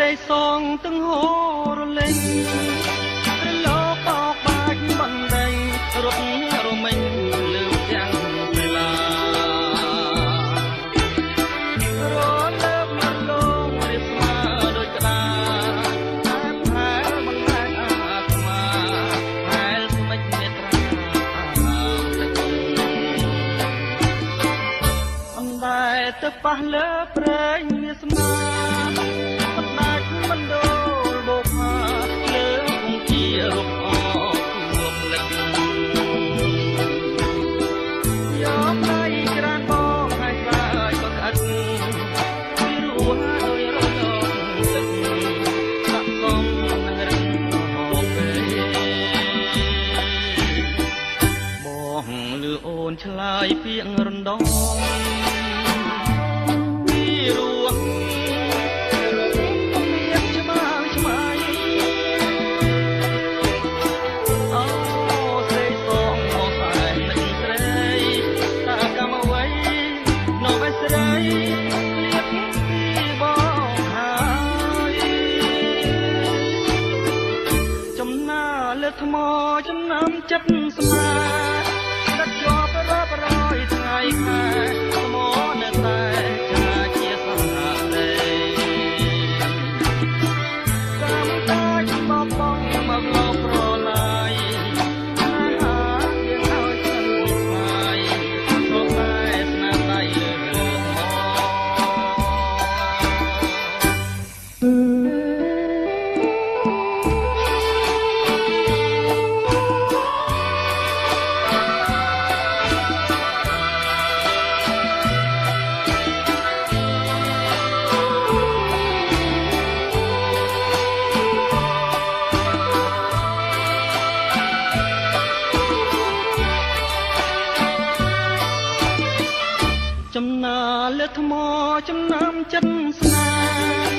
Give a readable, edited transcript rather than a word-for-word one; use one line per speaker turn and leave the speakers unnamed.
សេសងទាំងហូរលេងរលោកបោកបាច់បណ្ដេញរត់រមិញលើទាំងពេលឡារលើកមកលងរៀបស្មើដូចក្តារតែផែលមិនណែនអាត្មាផែលស្មិចនេត្រាអណ្ដែតទៅប៉ះលើព្រែងវាស្មាមិនដាច់មិនដូលបោកហាលើគង់ជារូបអគុំលឹកយកដៃក្រានបងឲ្យស្រាយក៏ស្អិតពីរੂហើយរត់ទឹកដាក់កំនឹងរឹងហូបពេបងលឺអូនឆ្លើយពាក្យរំដងថ្មចំណាំចិត្តស្មាដឹកជាប់រាប់រយថ្ងៃខែថ្មនៅតែចាជាសហាលេកម្មតាចបបងមកលោប្រឡាយអាហារយើងឲ្យស្និទ្ធស្មាយព្រោះតែស្នាដៃលើលោកចំណាលើថ្មចំណាំចិត្តស្នេហ៍